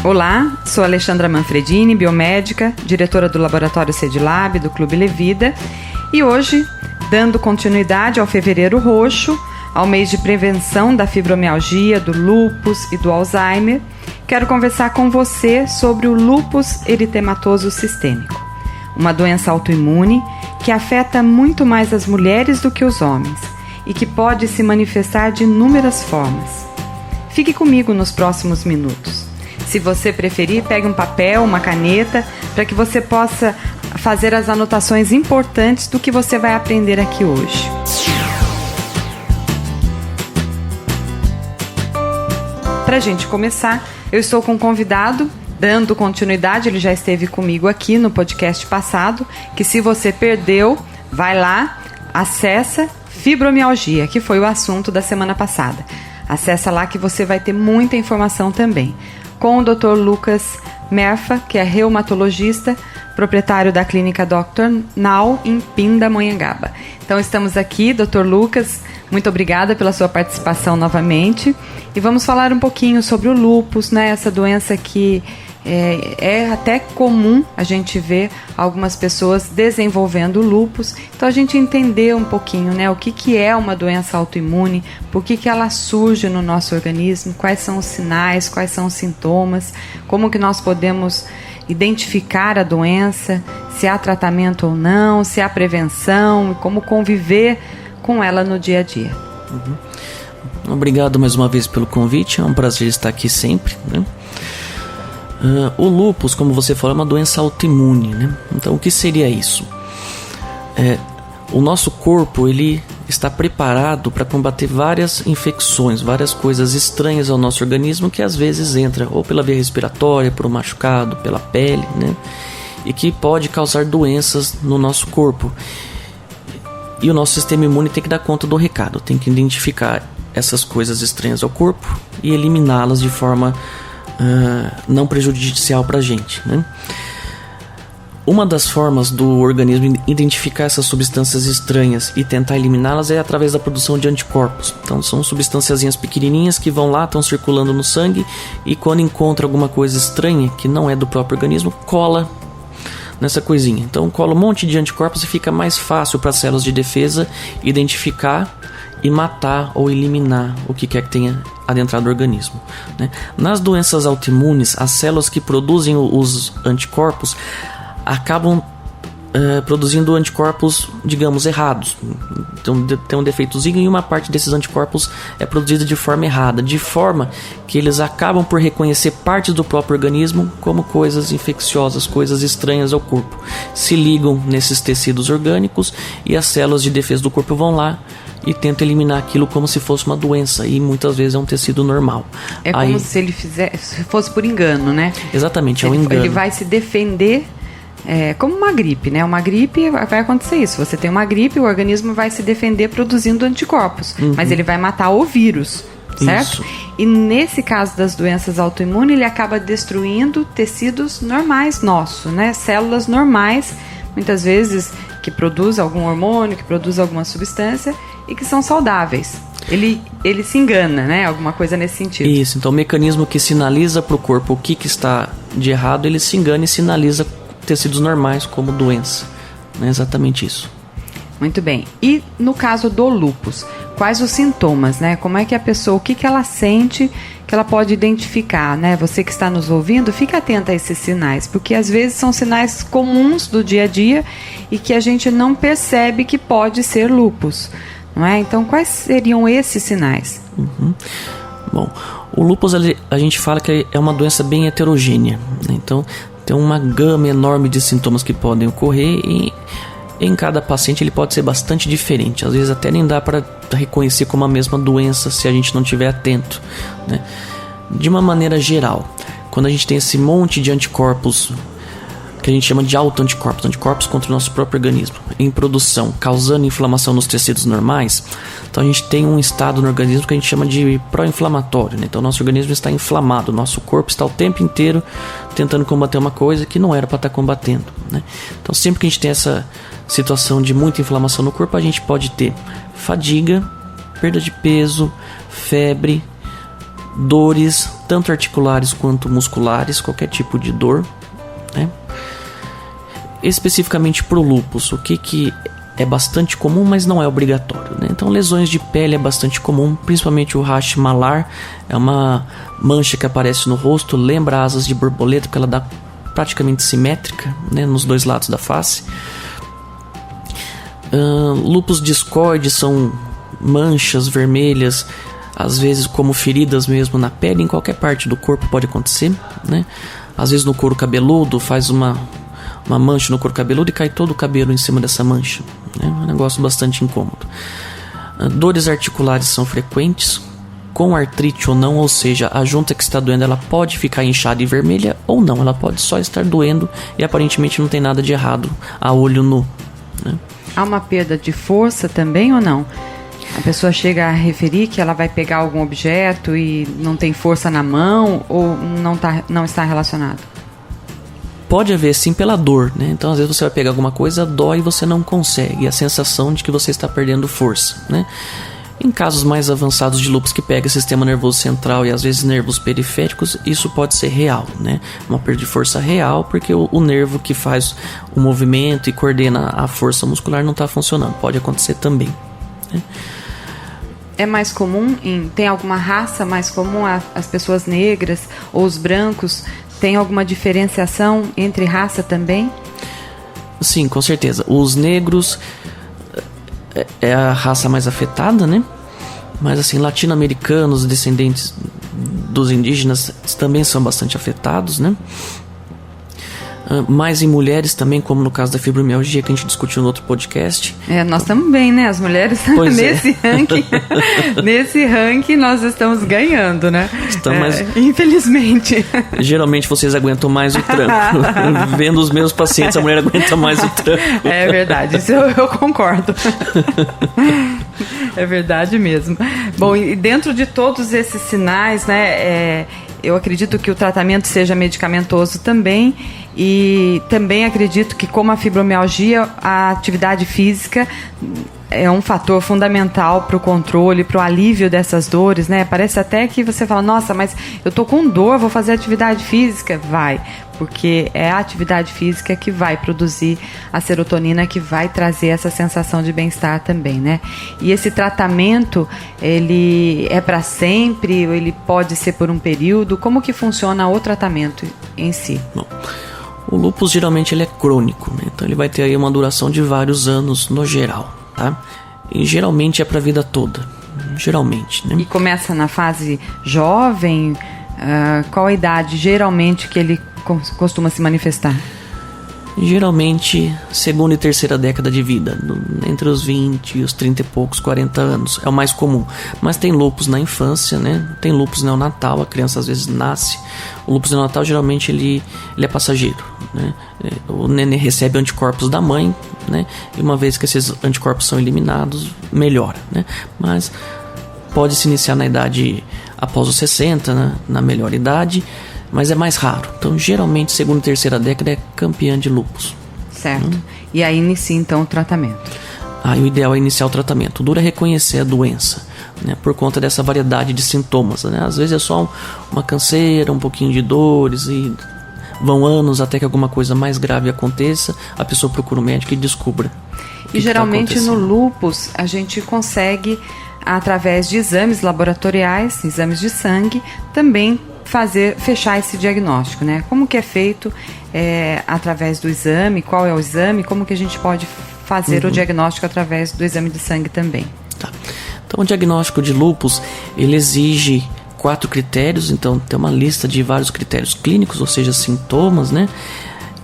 Olá, sou Alexandra Manfredini, biomédica, diretora do Laboratório CEDILAB, do Clube Levida, e hoje, dando continuidade ao Fevereiro Roxo, ao mês de prevenção da fibromialgia, do lúpus e do Alzheimer, quero conversar com você sobre o lúpus eritematoso sistêmico, uma doença autoimune que afeta muito mais as mulheres do que os homens e que pode se manifestar de inúmeras formas. Fique comigo nos próximos minutos. Se você preferir, pegue um papel, uma caneta, para que você possa fazer as anotações importantes do que você vai aprender aqui hoje. Para a gente começar, eu estou com um convidado, dando continuidade, ele já esteve comigo aqui no podcast passado, que se você perdeu, vai lá, acessa fibromialgia, que foi o assunto da semana passada. Acessa lá que você vai ter muita informação também. Com o Dr. Lucas Merfa, que é reumatologista, proprietário da clínica Dr. Now, em Pindamonhangaba. Então estamos aqui, Dr. Lucas, muito obrigada pela sua participação novamente. E vamos falar um pouquinho sobre o lúpus, né? Essa doença que é até comum a gente ver algumas pessoas desenvolvendo lúpus. Então a gente entender um pouquinho, né, o que é uma doença autoimune, por que ela surge no nosso organismo, quais são os sinais, quais são os sintomas, como que nós podemos identificar a doença, se há tratamento ou não, se há prevenção e como conviver com ela no dia a dia. Obrigado mais uma vez pelo convite, é um prazer estar aqui sempre, né? O lúpus, como você falou, é uma doença autoimune, né? Então, o que seria isso? O nosso corpo ele está preparado para combater várias infecções, várias coisas estranhas ao nosso organismo que às vezes entra ou pela via respiratória, por um machucado, pela pele, né? E que pode causar doenças no nosso corpo. E o nosso sistema imune tem que dar conta do recado, tem que identificar essas coisas estranhas ao corpo e eliminá-las de forma não prejudicial para a gente, né? Uma das formas do organismo identificar essas substâncias estranhas e tentar eliminá-las é através da produção de anticorpos. Então são substânciazinhas pequenininhas que vão lá, estão circulando no sangue e quando encontra alguma coisa estranha que não é do próprio organismo, cola nessa coisinha. Então cola um monte de anticorpos e fica mais fácil para as células de defesa identificar e matar ou eliminar o que quer que tenha adentrado o organismo, né? Nas doenças autoimunes, as células que produzem os anticorpos acabam produzindo anticorpos, digamos, errados. Então tem um defeitozinho e uma parte desses anticorpos é produzida de forma errada, de forma que eles acabam por reconhecer partes do próprio organismo como coisas infecciosas, coisas estranhas ao corpo. Se ligam nesses tecidos orgânicos e as células de defesa do corpo vão lá e tenta eliminar aquilo como se fosse uma doença, e muitas vezes é um tecido normal. É como se ele fosse por engano, né? Exatamente, é um engano. Ele vai se defender como uma gripe, né? Uma gripe vai acontecer isso. Você tem uma gripe, o organismo vai se defender produzindo anticorpos, mas ele vai matar o vírus, certo? Isso. E nesse caso das doenças autoimunes, ele acaba destruindo tecidos normais nossos, né? Células normais, muitas vezes que produzem algum hormônio, que produzem alguma substância e que são saudáveis. Ele se engana, né? Alguma coisa nesse sentido. Isso, então o mecanismo que sinaliza para o corpo o que está de errado, ele se engana e sinaliza tecidos normais como doença. É exatamente isso. Muito bem. E no caso do lúpus, quais os sintomas, né? Como é que a pessoa, o que ela sente que ela pode identificar, né? Você que está nos ouvindo, fica atenta a esses sinais, porque às vezes são sinais comuns do dia a dia e que a gente não percebe que pode ser lúpus, não é? Então, quais seriam esses sinais? Bom, o lúpus a gente fala que é uma doença bem heterogênea, né? Então tem uma gama enorme de sintomas que podem ocorrer e em cada paciente ele pode ser bastante diferente. Às vezes até nem dá para reconhecer como a mesma doença se a gente não estiver atento, né? De uma maneira geral, quando a gente tem esse monte de anticorpos que a gente chama de autoanticorpos, anticorpos contra o nosso próprio organismo, em produção, causando inflamação nos tecidos normais, então a gente tem um estado no organismo que a gente chama de pró-inflamatório, né? Então o nosso organismo está inflamado, o nosso corpo está o tempo inteiro tentando combater uma coisa que não era para estar combatendo, né? Então sempre que a gente tem essa situação de muita inflamação no corpo, a gente pode ter fadiga, perda de peso, febre, dores, tanto articulares quanto musculares, qualquer tipo de dor, né? Especificamente para o lúpus, o que é bastante comum, mas não é obrigatório, né? Então, lesões de pele é bastante comum, principalmente o rash malar, é uma mancha que aparece no rosto, lembra asas de borboleta, porque ela dá praticamente simétrica, né, nos dois lados da face. Lúpus discoide são manchas vermelhas, às vezes como feridas mesmo na pele, em qualquer parte do corpo pode acontecer, né? Às vezes no couro cabeludo faz uma mancha no couro cabeludo e cai todo o cabelo em cima dessa mancha, né? É um negócio bastante incômodo. Dores articulares são frequentes, com artrite ou não, ou seja, a junta que está doendo ela pode ficar inchada e vermelha ou não, ela pode só estar doendo e aparentemente não tem nada de errado a olho nu, né? Há uma perda de força também ou não? A pessoa chega a referir que ela vai pegar algum objeto e não tem força na mão ou não está relacionado? Pode haver sim pela dor, né? Então às vezes você vai pegar alguma coisa, dói e você não consegue, a sensação de que você está perdendo força, né? Em casos mais avançados de lúpus que pega sistema nervoso central e às vezes nervos periféricos, isso pode ser real, né? Uma perda de força real, porque o nervo que faz o movimento e coordena a força muscular não está funcionando. Pode acontecer também, né? É mais comum, tem alguma raça mais comum, as pessoas negras ou os brancos? Tem alguma diferenciação entre raça também? Sim, com certeza. Os negros é a raça mais afetada, né? Mas assim, latino-americanos, descendentes dos indígenas também são bastante afetados, né? Mais em mulheres também, como no caso da fibromialgia que a gente discutiu no outro podcast. Nós estamos bem, né? As mulheres nesse ranking, nesse ranking nós estamos ganhando, né? Infelizmente. Geralmente vocês aguentam mais o tranco. Vendo os meus pacientes, a mulher aguenta mais o tranco. É verdade, isso eu concordo. É verdade mesmo. Bom, e dentro de todos esses sinais, né? Eu acredito que o tratamento seja medicamentoso também, e também acredito que, como a fibromialgia, a atividade física é um fator fundamental para o controle, para o alívio dessas dores, né? Parece até que você fala, nossa, mas eu tô com dor, vou fazer atividade física? Vai, porque é a atividade física que vai produzir a serotonina, que vai trazer essa sensação de bem-estar também, né? E esse tratamento, ele é para sempre, ou ele pode ser por um período? Como que funciona o tratamento em si? Bom, o lúpus geralmente ele é crônico, né? Então ele vai ter aí uma duração de vários anos no geral, tá? E geralmente é para a vida toda, geralmente, né? E começa na fase jovem? Qual a idade geralmente que ele costuma se manifestar? Geralmente, segunda e terceira década de vida, entre os 20 e os 30 e poucos, 40 anos, é o mais comum. Mas tem lúpus na infância, né? Tem lúpus neonatal, a criança às vezes nasce. O lúpus neonatal, geralmente, ele é passageiro, né? O nenê recebe anticorpos da mãe, né? E uma vez que esses anticorpos são eliminados, melhora, né? Mas pode se iniciar na idade após os 60, né? Na melhor idade, mas é mais raro. Então, geralmente, segunda e terceira década é campeã de lúpus. Certo. E aí inicia, então, o tratamento. O ideal é iniciar o tratamento. O duro é reconhecer a doença, né, por conta dessa variedade de sintomas, né? Às vezes é só uma canseira, um pouquinho de dores, e vão anos até que alguma coisa mais grave aconteça, a pessoa procura um médico e descubra. E geralmente no lúpus a gente consegue, através de exames laboratoriais, exames de sangue, também fechar esse diagnóstico, né? Como que é feito através do exame, qual é o exame, como que a gente pode fazer o diagnóstico através do exame de sangue também. Tá. Então o diagnóstico de lúpus, ele exige 4 critérios, então tem uma lista de vários critérios clínicos, ou seja, sintomas, né?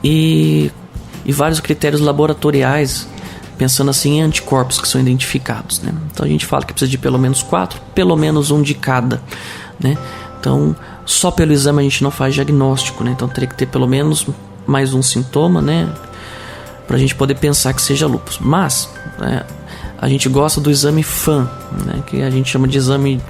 E vários critérios laboratoriais, pensando assim em anticorpos que são identificados, né? Então a gente fala que precisa de pelo menos 4, pelo menos um de cada, né? Então só pelo exame a gente não faz diagnóstico, né? Então teria que ter pelo menos mais um sintoma, né? Pra gente poder pensar que seja lúpus. Mas a gente gosta do exame FAM, né? Que a gente chama de exame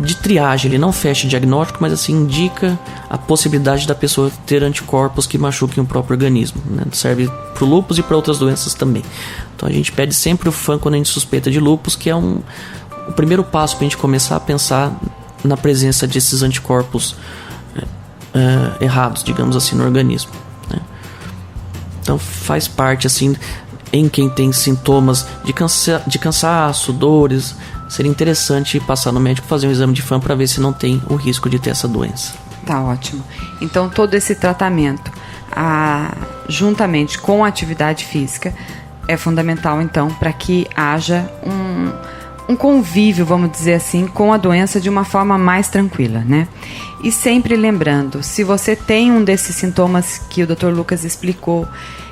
de triagem. Ele não fecha diagnóstico, mas assim indica a possibilidade da pessoa ter anticorpos que machuquem o próprio organismo, né? Serve para o lúpus e para outras doenças também. Então a gente pede sempre o FAM quando a gente suspeita de lúpus, que é o primeiro passo para a gente começar a pensar na presença desses anticorpos errados, digamos assim, no organismo, né? Então faz parte, assim, em quem tem sintomas de cansaço, dores, seria interessante passar no médico, fazer um exame de fã para ver se não tem o risco de ter essa doença. Tá ótimo. Então todo esse tratamento, juntamente com a atividade física, é fundamental, então, para que haja um convívio, vamos dizer assim, com a doença de uma forma mais tranquila, né? E sempre lembrando, se você tem um desses sintomas que o Dr. Lucas explicou,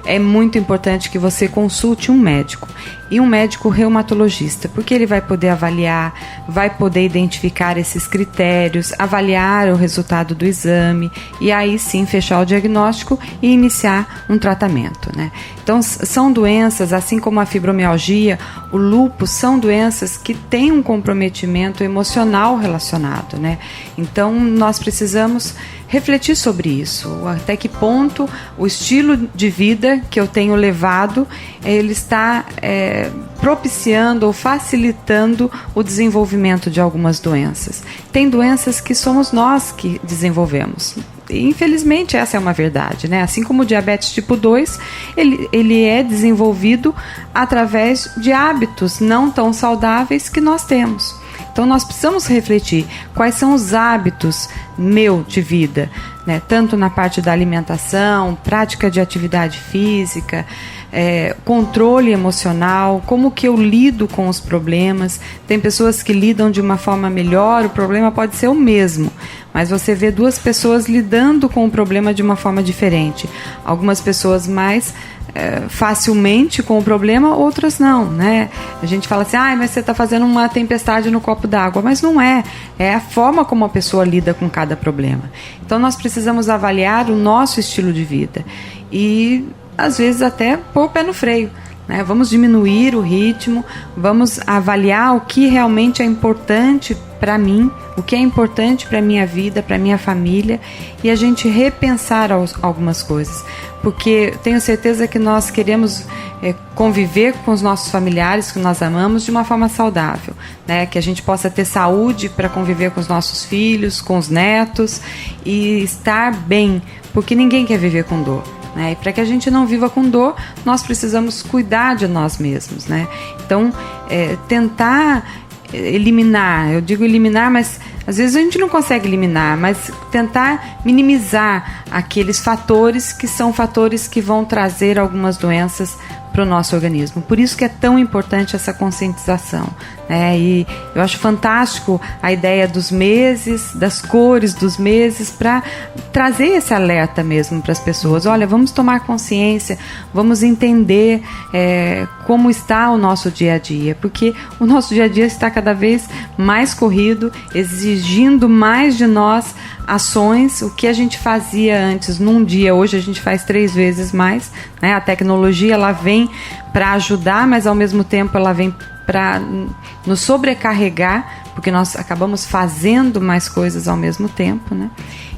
é muito importante que você consulte um médico, e um médico reumatologista, porque ele vai poder avaliar, vai poder identificar esses critérios, avaliar o resultado do exame e aí sim fechar o diagnóstico e iniciar um tratamento, né? Então são doenças, assim como a fibromialgia, o lúpus, são doenças que têm um comprometimento emocional relacionado, né? Então nós precisamos refletir sobre isso, até que ponto o estilo de vida que eu tenho levado, ele está propiciando ou facilitando o desenvolvimento de algumas doenças. Tem doenças que somos nós que desenvolvemos. Infelizmente essa é uma verdade, né? Assim como o diabetes tipo 2, ele é desenvolvido através de hábitos não tão saudáveis que nós temos. Então nós precisamos refletir quais são os hábitos de vida, né? Tanto na parte da alimentação, prática de atividade física, controle emocional, como que eu lido com os problemas. Tem pessoas que lidam de uma forma melhor, o problema pode ser o mesmo, mas você vê duas pessoas lidando com o problema de uma forma diferente. Algumas pessoas mais facilmente com o problema, outras não, né? A gente fala assim, mas você está fazendo uma tempestade no copo d'água, mas não é a forma como a pessoa lida com cada problema. Então nós precisamos avaliar o nosso estilo de vida e às vezes até pôr o pé no freio, né? Vamos diminuir o ritmo, vamos avaliar o que realmente é importante para mim, o que é importante para a minha vida, para a minha família, e a gente repensar algumas coisas, porque tenho certeza que nós queremos conviver com os nossos familiares que nós amamos de uma forma saudável, né? Que a gente possa ter saúde para conviver com os nossos filhos, com os netos e estar bem, porque ninguém quer viver com dor, né? E para que a gente não viva com dor, nós precisamos cuidar de nós mesmos, né? Então, tentar eliminar, eu digo eliminar, mas às vezes a gente não consegue eliminar, mas tentar minimizar aqueles fatores que são fatores que vão trazer algumas doenças para o nosso organismo. Por isso que é tão importante essa conscientização, né? E eu acho fantástico a ideia dos meses, das cores dos meses, para trazer esse alerta mesmo para as pessoas. Olha, vamos tomar consciência, vamos entender como está o nosso dia a dia, porque o nosso dia a dia está cada vez mais corrido, exigindo mais de nós ações. O que a gente fazia antes num dia, hoje a gente faz 3 vezes mais, né? A tecnologia, ela vem para ajudar, mas ao mesmo tempo ela vem para nos sobrecarregar, porque nós acabamos fazendo mais coisas ao mesmo tempo, né?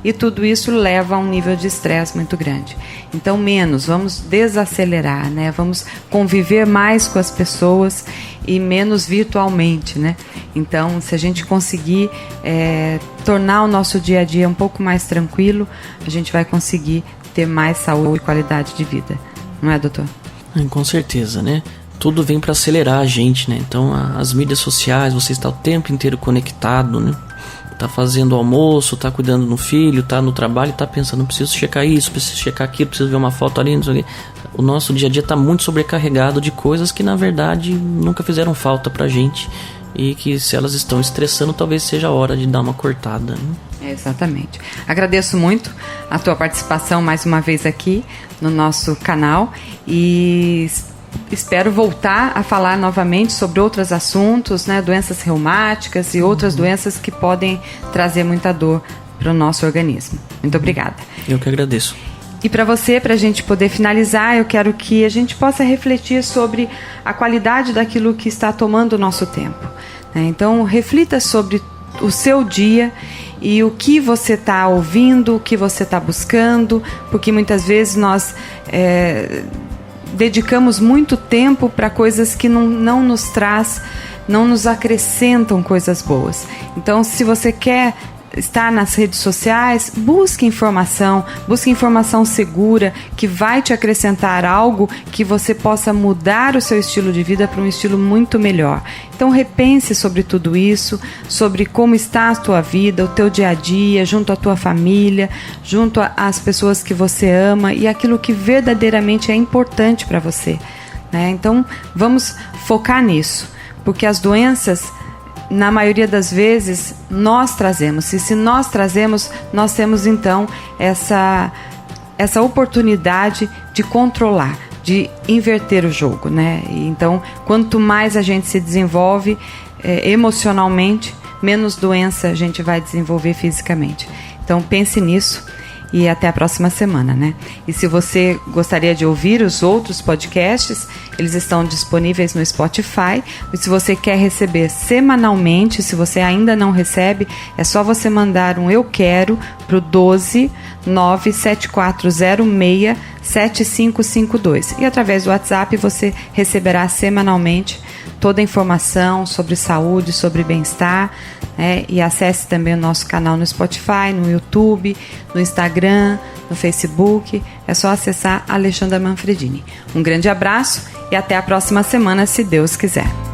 E tudo isso leva a um nível de estresse muito grande. Então, vamos desacelerar, né? Vamos conviver mais com as pessoas e menos virtualmente, né? Então, se a gente conseguir tornar o nosso dia a dia um pouco mais tranquilo, a gente vai conseguir ter mais saúde e qualidade de vida. Não é, doutor? Com certeza, né? Tudo vem para acelerar a gente, né? Então, as mídias sociais, você está o tempo inteiro conectado, né? Tá fazendo almoço, tá cuidando do filho, tá no trabalho, tá pensando, preciso checar isso, preciso checar aquilo, preciso ver uma foto ali, não sei o quê. O nosso dia a dia tá muito sobrecarregado de coisas que, na verdade, nunca fizeram falta pra gente. E que, se elas estão estressando, talvez seja a hora de dar uma cortada, né? Exatamente. Agradeço muito a tua participação mais uma vez aqui no nosso canal e espero voltar a falar novamente sobre outros assuntos, né, doenças reumáticas e outras doenças que podem trazer muita dor para o nosso organismo. Muito obrigada. Eu que agradeço. E para você, para a gente poder finalizar, eu quero que a gente possa refletir sobre a qualidade daquilo que está tomando o nosso tempo, né? Então, reflita sobre o seu dia e o que você está ouvindo, o que você está buscando, porque muitas vezes nós dedicamos muito tempo para coisas que não nos traz não nos acrescentam coisas boas. Então, se você quer estar nas redes sociais, busque informação segura, que vai te acrescentar algo que você possa mudar o seu estilo de vida para um estilo muito melhor. Então repense sobre tudo isso, sobre como está a tua vida, o teu dia a dia, junto à tua família, junto às pessoas que você ama e aquilo que verdadeiramente é importante para você, né? Então vamos focar nisso, porque as doenças, na maioria das vezes, nós trazemos. E se nós trazemos, nós temos então essa oportunidade de controlar, de inverter o jogo, né? E então, quanto mais a gente se desenvolve emocionalmente, menos doença a gente vai desenvolver fisicamente. Então pense nisso. E até a próxima semana, né? E se você gostaria de ouvir os outros podcasts, eles estão disponíveis no Spotify. E se você quer receber semanalmente, se você ainda não recebe, é só você mandar um eu quero para o 12974067552. E através do WhatsApp você receberá semanalmente toda a informação sobre saúde, sobre bem-estar, né? E acesse também o nosso canal no Spotify, no YouTube, no Instagram, no Facebook. É só acessar Alexandra Manfredini. Um grande abraço e até a próxima semana, se Deus quiser.